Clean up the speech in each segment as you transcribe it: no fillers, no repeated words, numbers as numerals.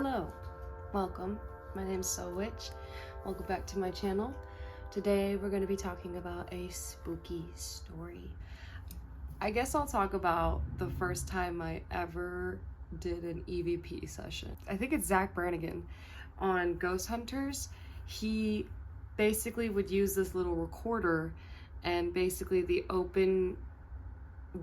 Hello, welcome. My name's Soul Witch. Welcome back to my channel. Today we're going to be talking about a spooky story. I guess I'll talk about the first time I ever did an EVP session. I think it's Zach Brannigan on Ghost Hunters. He basically would use this little recorder, and basically the open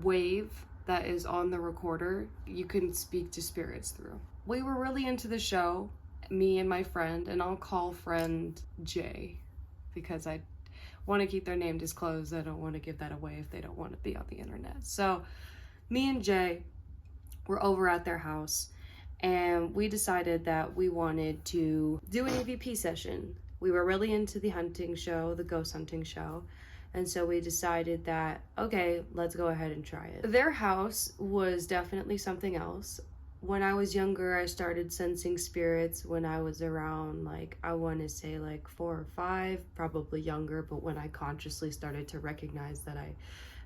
wave that is on the recorder, you can speak to spirits through. We were really into the show, me and my friend, and I'll call friend Jay because I want to keep their name disclosed. I don't want to give that away if they don't want to be on the internet. So me and Jay were over at their house, and we decided that we wanted to do an EVP session. We were really into the hunting show, the ghost hunting show. And so we decided that, okay, let's go ahead and try it. Their house was definitely something else. When I was younger, I started sensing spirits when I was around, like, I want to say like 4 or 5, probably younger, but when I consciously started to recognize that I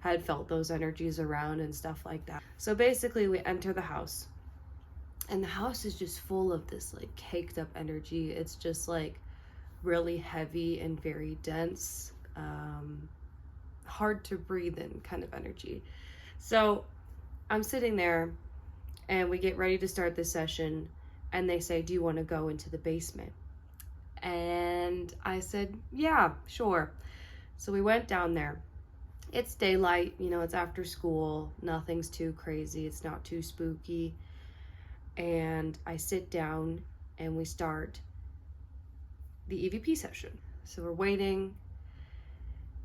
had felt those energies around and stuff like that. So basically we enter the house, and the house is just full of this like caked up energy. It's just like really heavy and very dense. Hard to breathe in kind of energy. So I'm sitting there and we get ready to start the session, and they say, do you want to go into the basement? And I said, yeah, sure. So we went down there. It's daylight, you know, it's after school, nothing's too crazy, it's not too spooky. And I sit down and we start the EVP session. So we're waiting,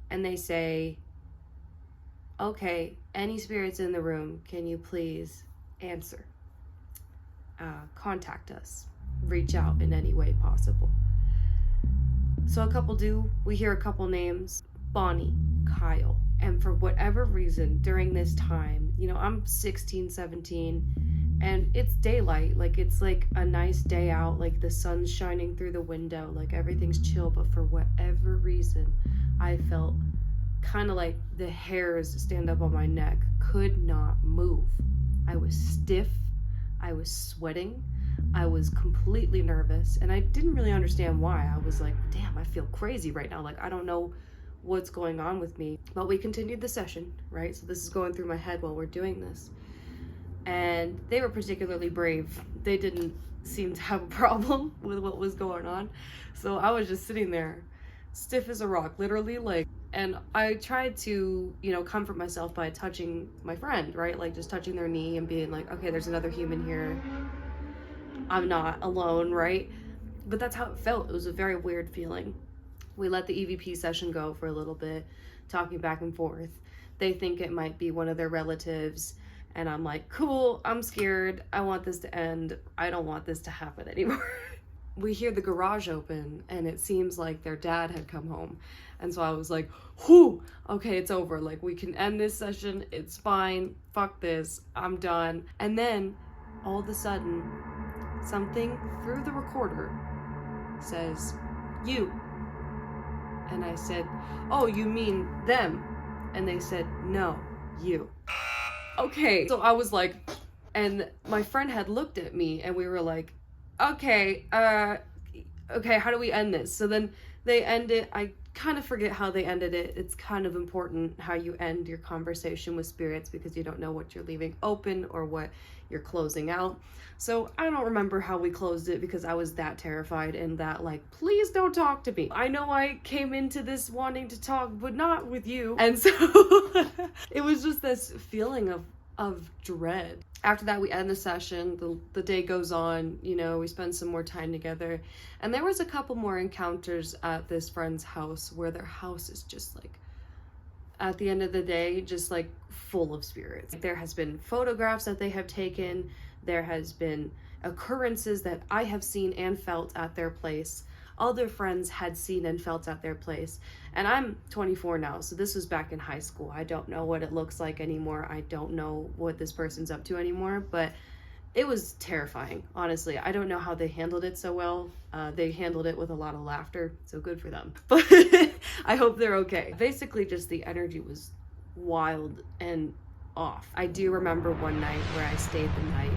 and they say, okay, any spirits in the room, can you please answer? Contact us. Reach out in any way possible. So a couple do. We hear a couple names. Bonnie, Kyle. And for whatever reason, during this time, you know, I'm 16, 17, and it's daylight. Like, it's like a nice day out. Like, the sun's shining through the window. Like, everything's chill. But for whatever reason, I felt kind of like the hairs stand up on my neck. Could not move. I was stiff. I was sweating. I was completely nervous, and I didn't really understand why. I was like, damn, I feel crazy right now. Like, I don't know what's going on with me. But we continued the session, right? So this is going through my head while we're doing this. And they were particularly brave. They didn't seem to have a problem with what was going on. So I was just sitting there, stiff as a rock, literally, like, and I tried to, you know, comfort myself by touching my friend, right? Like, just touching their knee and being like, okay, there's another human here. I'm not alone, right? But that's how it felt. It was a very weird feeling. We let the EVP session go for a little bit, talking back and forth. They think it might be one of their relatives, and I'm like, cool, I'm scared. I want this to end. I don't want this to happen anymore. We hear the garage open, and it seems like their dad had come home. And so I was like, whew, okay, it's over. Like, we can end this session. It's fine. Fuck this. I'm done. And then all of a sudden, something through the recorder says, you. And I said, oh, you mean them? And they said, no, you. Okay. So I was like, and my friend had looked at me, and we were like, okay, how do we end this? So then they end it. I kind of forget how they ended it. It's kind of important how you end your conversation with spirits, because you don't know what you're leaving open or what you're closing out. So I don't remember how we closed it, because I was that terrified and that like, please don't talk to me. I know I came into this wanting to talk, but not with you. And so it was just this feeling of dread. After that, we end the session. The day goes on, you know, we spend some more time together. And there was a couple more encounters at this friend's house, where their house is just like, at the end of the day, just like full of spirits. There has been photographs that they have taken. There has been occurrences that I have seen and felt at their place. Other friends had seen and felt at their place. And I'm 24 now, so this was back in high school. I don't know what it looks like anymore. I don't know what this person's up to anymore, but it was terrifying, honestly. I don't know how they handled it so well. They handled it with a lot of laughter, so good for them. But I hope they're okay. Basically, just the energy was wild and off. I do remember one night where I stayed the night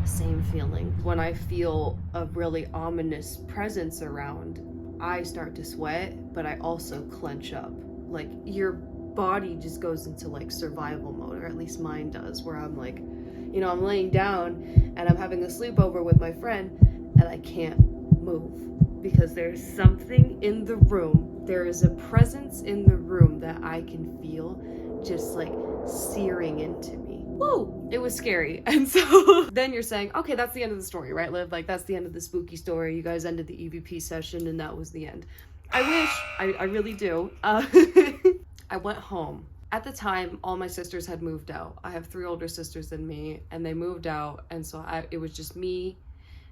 Same feeling. When I feel a really ominous presence around, I start to sweat, but I also clench up. Like, your body just goes into like survival mode, or at least mine does, where I'm like, I'm laying down and I'm having a sleepover with my friend and I can't move because there's something in the room. There is a presence in the room that I can feel just like searing into me. Whoa, it was scary. And so then you're saying, okay, that's the end of the story, right, Liv? Like, that's the end of the spooky story. You guys ended the EVP session and that was the end. I wish, I really do. I went home. At the time, all my sisters had moved out. I have 3 older sisters than me, and they moved out, and so it was just me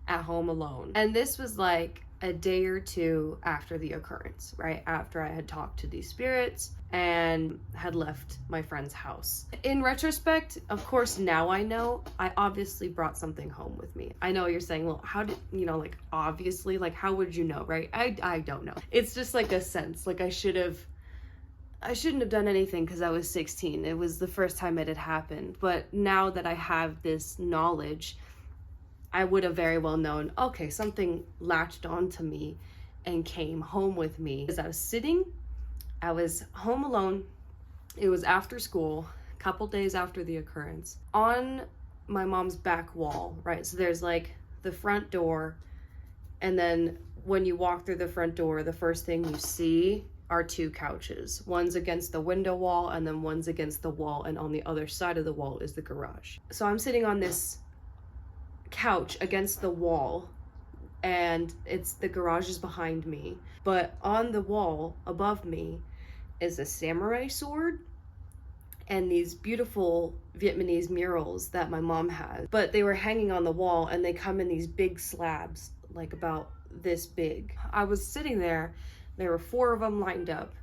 at home alone. And this was like a day or two after the occurrence, right? After I had talked to these spirits and had left my friend's house. In retrospect, of course, now I know I obviously brought something home with me. I know you're saying, well, how did, like, obviously, like, how would you know, right? I don't know. It's just like a sense, like I shouldn't have done anything because I was 16. It was the first time it had happened. But now that I have this knowledge, I would have very well known, okay, something latched onto me and came home with me. As I was home alone. It was after school, a couple days after the occurrence. On my mom's back wall, right? So there's like the front door, and then when you walk through the front door, the first thing you see are 2 couches. One's against the window wall, and then one's against the wall, and on the other side of the wall is the garage. So I'm sitting on this couch against the wall, and the garage is behind me, but on the wall above me is a samurai sword and these beautiful Vietnamese murals that my mom had, but they were hanging on the wall, and they come in these big slabs, like about this big. I was sitting there. There were 4 of them lined up,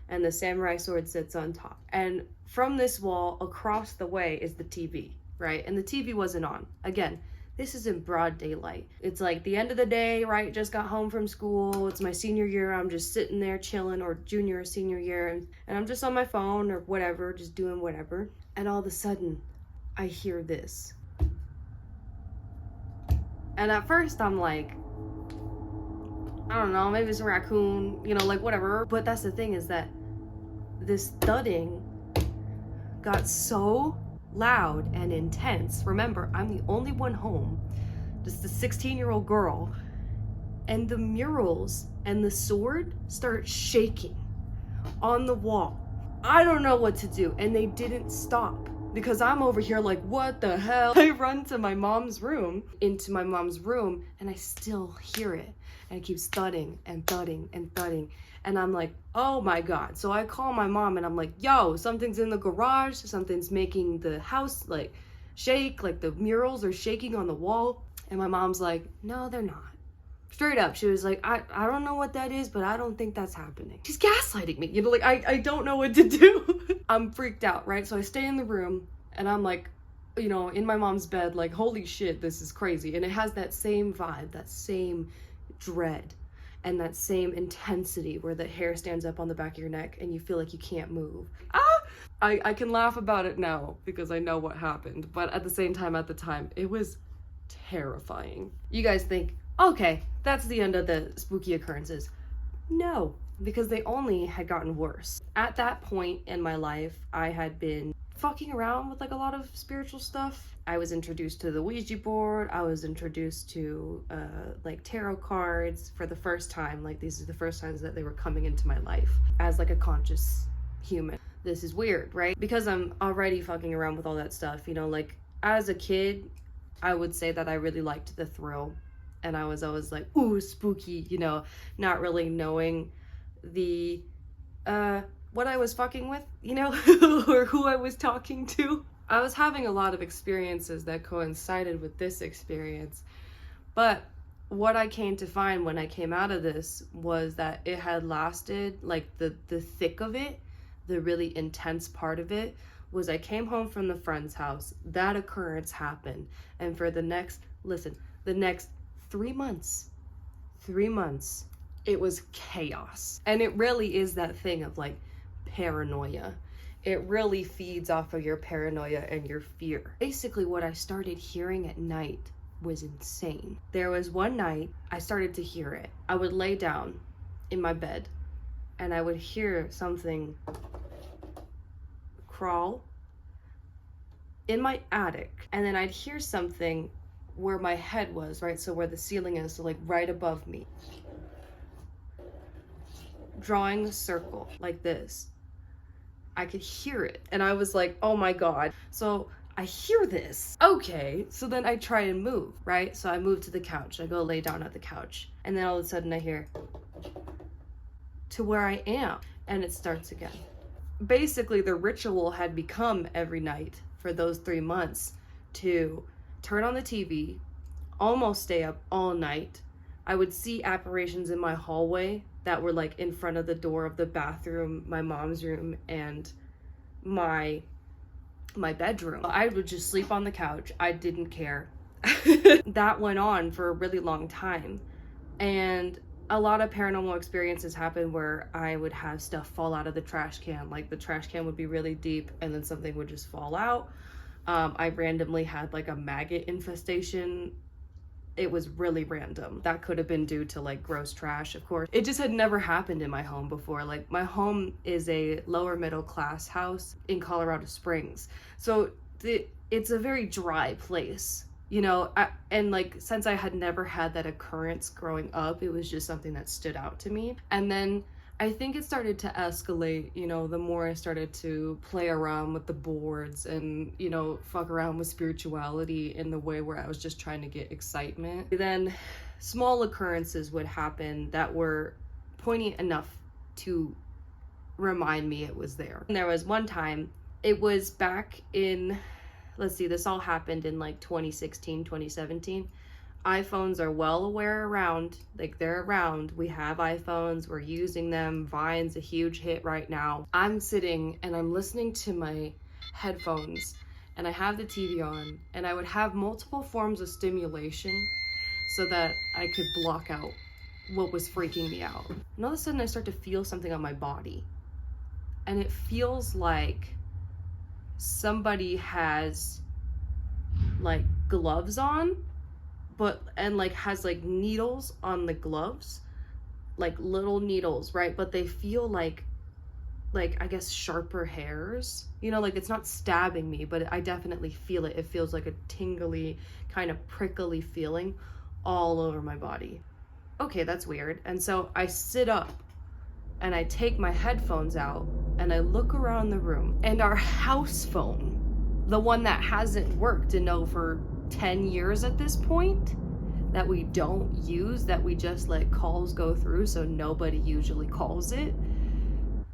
and the samurai sword sits on top. And from this wall across the way is the TV, right? And the TV wasn't on. Again, this is in broad daylight. It's like the end of the day, right? Just got home from school. It's my senior year. I'm just sitting there chilling, or junior or senior year. And I'm just on my phone or whatever, just doing whatever. And all of a sudden, I hear this. And at first I'm like, I don't know, maybe it's a raccoon, like whatever. But that's the thing, is that this thudding got so loud and intense. Remember, I'm the only one home, just a 16-year-old girl, and the murals and the sword start shaking on the wall. I don't know what to do, and they didn't stop because I'm over here like, what the hell? I run to my mom's room, and I still hear it, and it keeps thudding and thudding and thudding. And I'm like, oh my God. So I call my mom and I'm like, yo, something's in the garage. Something's making the house like shake, like the murals are shaking on the wall. And my mom's like, no, they're not. Straight up. She was like, I don't know what that is, but I don't think that's happening. She's gaslighting me. Like, I don't know what to do. I'm freaked out, right? So I stay in the room and I'm like, in my mom's bed, like, holy shit, this is crazy. And it has that same vibe, that same dread, and that same intensity where the hair stands up on the back of your neck and you feel like you can't move. I can laugh about it now because I know what happened, but at the same time, at the time, it was terrifying. You guys think, okay, that's the end of the spooky occurrences. No, because they only had gotten worse. At that point in my life, I had been fucking around with like a lot of spiritual stuff. I was introduced to the Ouija board. I was introduced to like tarot cards for the first time. Like, these are the first times that they were coming into my life as like a conscious human. This is weird, right? Because I'm already fucking around with all that stuff, like as a kid, I would say that I really liked the thrill, and I was always like, ooh, spooky, not really knowing the what I was fucking with, or who I was talking to. I was having a lot of experiences that coincided with this experience, but what I came to find when I came out of this was that it had lasted, like the thick of it, the really intense part of it, was I came home from the friend's house, that occurrence happened, and for the next 3 months, it was chaos. And it really is that thing of like paranoia. It really feeds off of your paranoia and your fear. Basically, what I started hearing at night was insane. There was one night I started to hear it. I would lay down in my bed and I would hear something crawl in my attic, and then I'd hear something where my head was, right? So where the ceiling is, so like right above me. Drawing a circle like this. I could hear it and I was like, oh my God. So I hear this. Okay, so then I try and move, right? So I move to the couch. I go lay down at the couch. And then all of a sudden I hear to where I am, and it starts again. Basically, the ritual had become every night for those 3 months to turn on the TV, almost stay up all night. I would see apparitions in my hallway that were like in front of the door of the bathroom, my mom's room, and my bedroom. I would just sleep on the couch. I didn't care. That went on for a really long time. And a lot of paranormal experiences happened where I would have stuff fall out of the trash can. Like the trash can would be really deep and then something would just fall out. I randomly had like a maggot infestation. It was really random. That could have been due to like gross trash, of course. It just had never happened in my home before. Like my home is a lower middle class house in Colorado Springs. So it's a very dry place, you know, and like since I had never had that occurrence growing up, it was just something that stood out to me. And then I think it started to escalate, you know, the more I started to play around with the boards and, you know, fuck around with spirituality in the way where I was just trying to get excitement. Then small occurrences would happen that were poignant enough to remind me it was there. And there was one time, it was back in, let's see, this all happened in like 2016, 2017. iPhones are well aware around, like they're around. We have iPhones, we're using them. Vine's a huge hit right now. I'm sitting and I'm listening to my headphones and I have the TV on, and I would have multiple forms of stimulation so that I could block out what was freaking me out. And all of a sudden I start to feel something on my body, and it feels like somebody has like gloves on, and like has like needles on the gloves, like little needles, right? But they feel like I guess sharper hairs, you know, like it's not stabbing me, but I definitely feel it. It feels like a tingly, kind of prickly feeling all over my body. Okay, that's weird. And so I sit up and I take my headphones out and I look around the room, and our house phone, the one that hasn't worked in over 10 years at this point, that we don't use, that we just let calls go through so nobody usually calls it,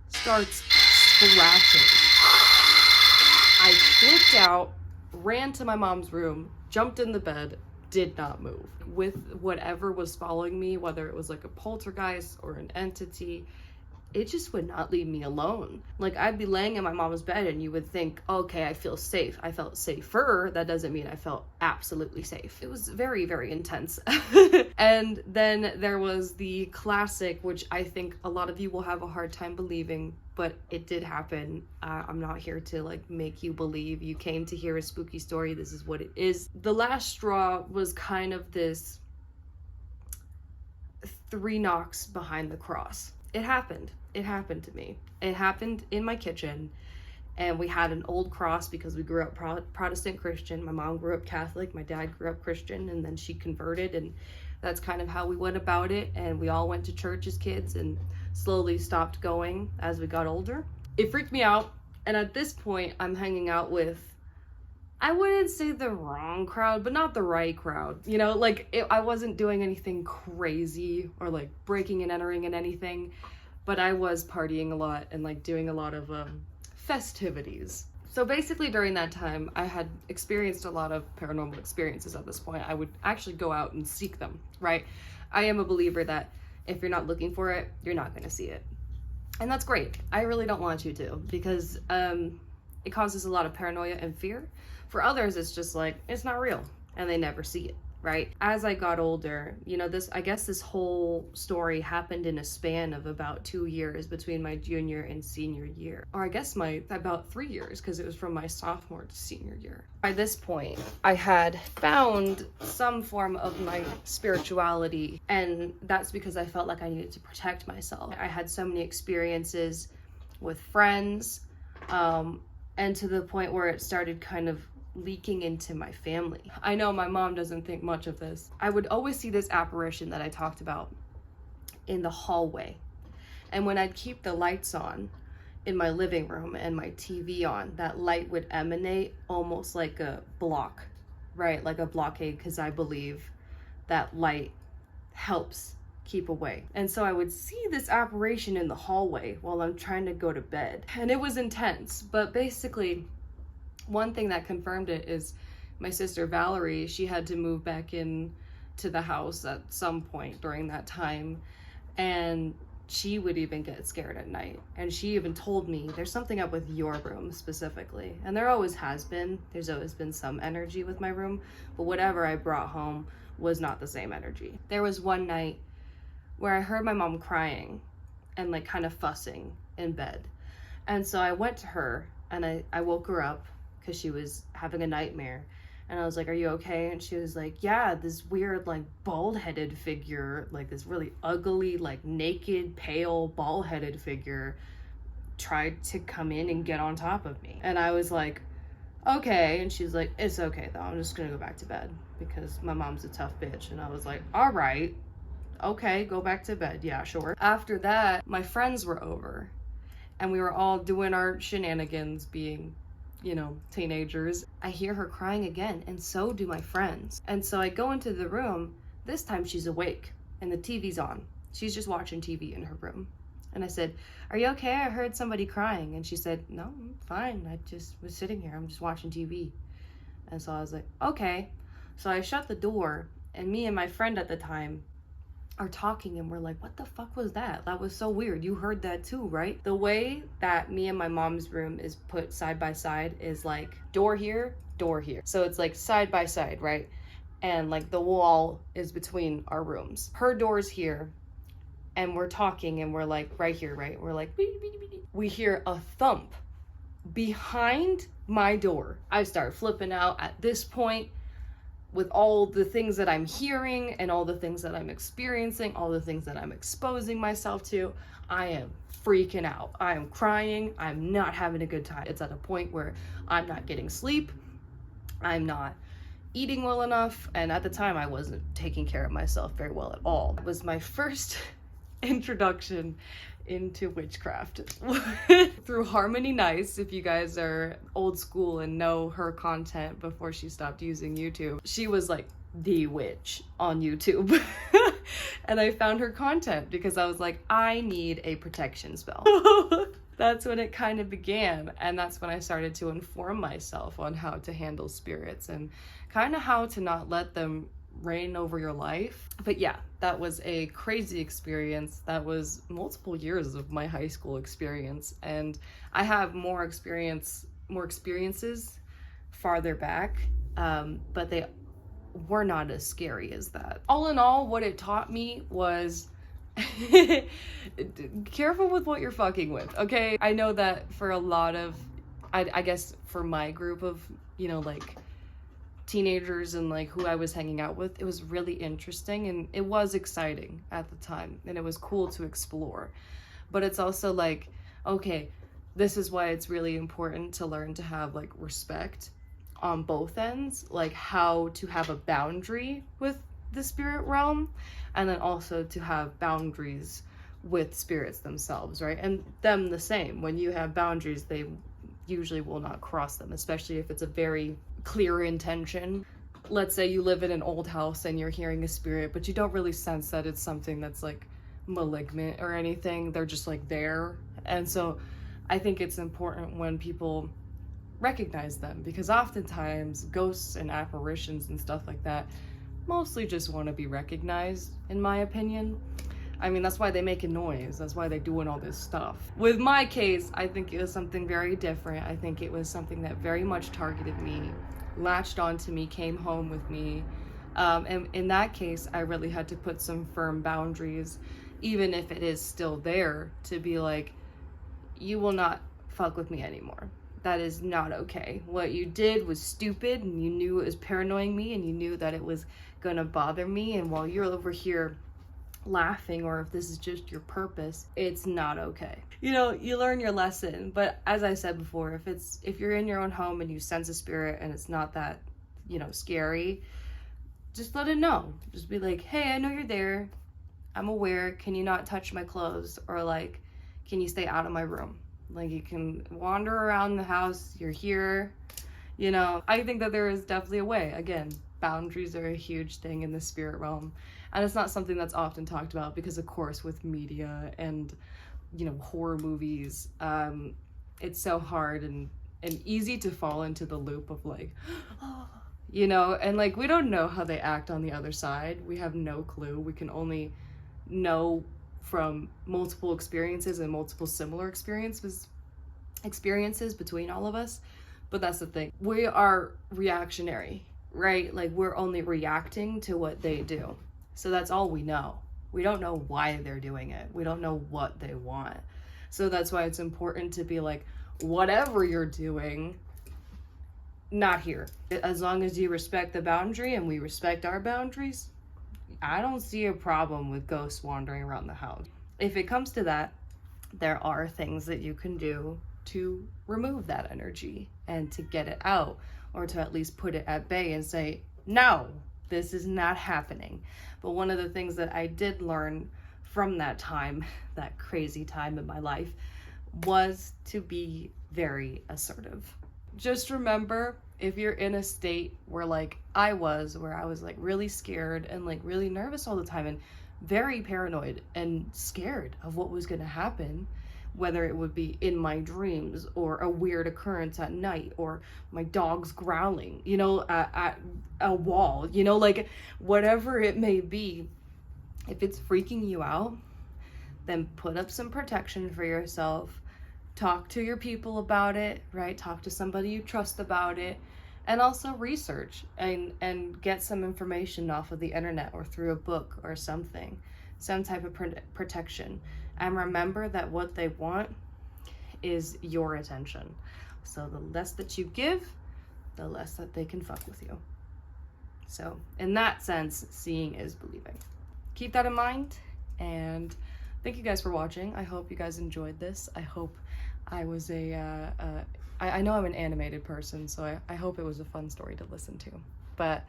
starts scratching. I flipped out, ran to my mom's room, jumped in the bed, did not move. With whatever was following me, whether it was like a poltergeist or an entity, it just would not leave me alone. Like I'd be laying in my mom's bed and you would think, okay, I feel safe. I felt safer. That doesn't mean I felt absolutely safe. It was very, very intense. And then there was the classic, which I think a lot of you will have a hard time believing, but it did happen. I'm not here to like make you believe. You came to hear a spooky story. This is what it is. The last straw was kind of this 3 knocks behind the cross. It happened. It happened to me. It happened in my kitchen, and we had an old cross because we grew up Protestant Christian. My mom grew up Catholic, my dad grew up Christian, and then she converted, and that's kind of how we went about it. And we all went to church as kids and slowly stopped going as we got older. It freaked me out, and at this point I'm hanging out with, I wouldn't say the wrong crowd, but not the right crowd. You know, like I wasn't doing anything crazy or like breaking and entering in anything, but I was partying a lot and like doing a lot of festivities. So basically during that time, I had experienced a lot of paranormal experiences at this point. I would actually go out and seek them, right? I am a believer that if you're not looking for it, you're not gonna see it. And that's great. I really don't want you to, because it causes a lot of paranoia and fear. For others, it's just like, it's not real, and they never see it, right? As I got older, you know, I guess this whole story happened in a span of about 2 years between my junior and senior year. Or I guess about 3 years, because it was from my sophomore to senior year. By this point, I had found some form of my spirituality, and that's because I felt like I needed to protect myself. I had so many experiences with friends, and to the point where it started kind of leaking into my family. I know my mom doesn't think much of this. I would always see this apparition that I talked about in the hallway. And when I'd keep the lights on in my living room and my TV on, that light would emanate almost like a block, right? Like a blockade, because I believe that light helps keep away. And so I would see this apparition in the hallway while I'm trying to go to bed. And it was intense, but basically, one thing that confirmed it is my sister Valerie. She had to move back in to the house at some point during that time, and she would even get scared at night. And she even told me, there's something up with your room specifically. And there always has been. There's always been some energy with my room, but whatever I brought home was not the same energy. There was one night where I heard my mom crying and like kind of fussing in bed. And so I went to her and I woke her up because she was having a nightmare. And I was like, are you okay? And she was like, yeah, this weird, like, bald-headed figure, like this really ugly, like, naked, pale, bald-headed figure tried to come in and get on top of me. And I was like, okay. And she's like, it's okay, though. I'm just gonna go back to bed because my mom's a tough bitch. And I was like, all right, okay, go back to bed. Yeah, sure. After that, my friends were over and we were all doing our shenanigans, being, you know, teenagers. I hear her crying again, and so do my friends. And so I go into the room. This time she's awake and the TV's on. She's just watching TV in her room. And I said, are you okay? I heard somebody crying. And she said, no, I'm fine. I just was sitting here. I'm just watching TV. And so I was like, okay. So I shut the door, and me and my friend at the time are talking, and we're like, what the fuck was that? That was so weird. You heard that too, right? The way that me and my mom's room is put side by side is like door here, door here. So it's like side by side, right? And like the wall is between our rooms. Her door's here, and we're talking, and we're like right here, right? We're like, we hear a thump behind my door. I start flipping out at this point. With all the things that I'm hearing and all the things that I'm experiencing, all the things that I'm exposing myself to, I am freaking out. I am crying. I'm not having a good time. It's at a point where I'm not getting sleep. I'm not eating well enough. And at the time, I wasn't taking care of myself very well at all. It was my first introduction into witchcraft through Harmony Nice. If you guys are old school and know her content before she stopped using YouTube, she was like the witch on YouTube. And I found her content because I was like, I need a protection spell. That's when it kind of began, and that's when I started to inform myself on how to handle spirits and kind of how to not let them reign over your life. But yeah, that was a crazy experience. That was multiple years of my high school experience, and I have more experiences farther back, but they were not as scary as that. All in all, what it taught me was careful with what you're fucking with, okay? I know that for a lot of, I guess for my group of, you know, like teenagers and like who I was hanging out with, it was really interesting and it was exciting at the time and it was cool to explore. But it's also like, okay, this is why it's really important to learn to have like respect on both ends, like how to have a boundary with the spirit realm, and then also to have boundaries with spirits themselves, right? And them the same. When you have boundaries, they usually will not cross them, especially if it's a very clear intention. Let's say you live in an old house and you're hearing a spirit, but you don't really sense that it's something that's like malignant or anything. They're just like there. And so I think it's important when people recognize them, because oftentimes ghosts and apparitions and stuff like that mostly just want to be recognized, in my opinion. I mean, that's why they make a noise. That's why they're doing all this stuff. With my case, I think it was something very different. I think it was something that very much targeted me, latched onto me, came home with me, And in that case, I really had to put some firm boundaries, even if it is still there, to be like, you will not fuck with me anymore. That is not okay. What you did was stupid, and you knew it was paranoying me, and you knew that it was gonna bother me, and while you're over here laughing, or if this is just your purpose, it's not okay. You know, you learn your lesson. But as I said before, if you're in your own home and you sense a spirit and it's not that, you know, scary, just let it know. Just be like, hey, I know you're there, I'm aware, can you not touch my clothes? Or like, can you stay out of my room? Like, you can wander around the house, you're here. You know, I think that there is definitely a way. Again, boundaries are a huge thing in the spirit realm, and it's not something that's often talked about because, of course, with media and, you know, horror movies, it's so hard and easy to fall into the loop of like, you know, and like, we don't know how they act on the other side. We have no clue. We can only know from multiple experiences and multiple similar experiences between all of us. But that's the thing, we are reactionary, right? Like, we're only reacting to what they do. So that's all we know. We don't know why they're doing it. We don't know what they want. So that's why it's important to be like, whatever you're doing, not here. As long as you respect the boundary and we respect our boundaries, I don't see a problem with ghosts wandering around the house. If it comes to that, there are things that you can do to remove that energy and to get it out, or to at least put it at bay and say, no, this is not happening. But one of the things that I did learn from that time, that crazy time in my life, was to be very assertive. Just remember, if you're in a state where like I was, where I was like really scared and like really nervous all the time and very paranoid and scared of what was going to happen, whether it would be in my dreams or a weird occurrence at night or my dog's growling, you know, at a wall, you know, like whatever it may be, if it's freaking you out, then put up some protection for yourself. Talk to your people about it, right? Talk to somebody you trust about it. And also research and get some information off of the internet or through a book or something, some type of protection. And remember that what they want is your attention. So the less that you give, the less that they can fuck with you. So in that sense, seeing is believing. Keep that in mind, and thank you guys for watching. I hope you guys enjoyed this. I hope I was I know I'm an animated person, so I hope it was a fun story to listen to. But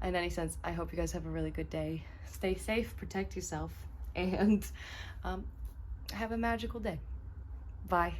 in any sense, I hope you guys have a really good day. Stay safe, protect yourself, and have a magical day. Bye.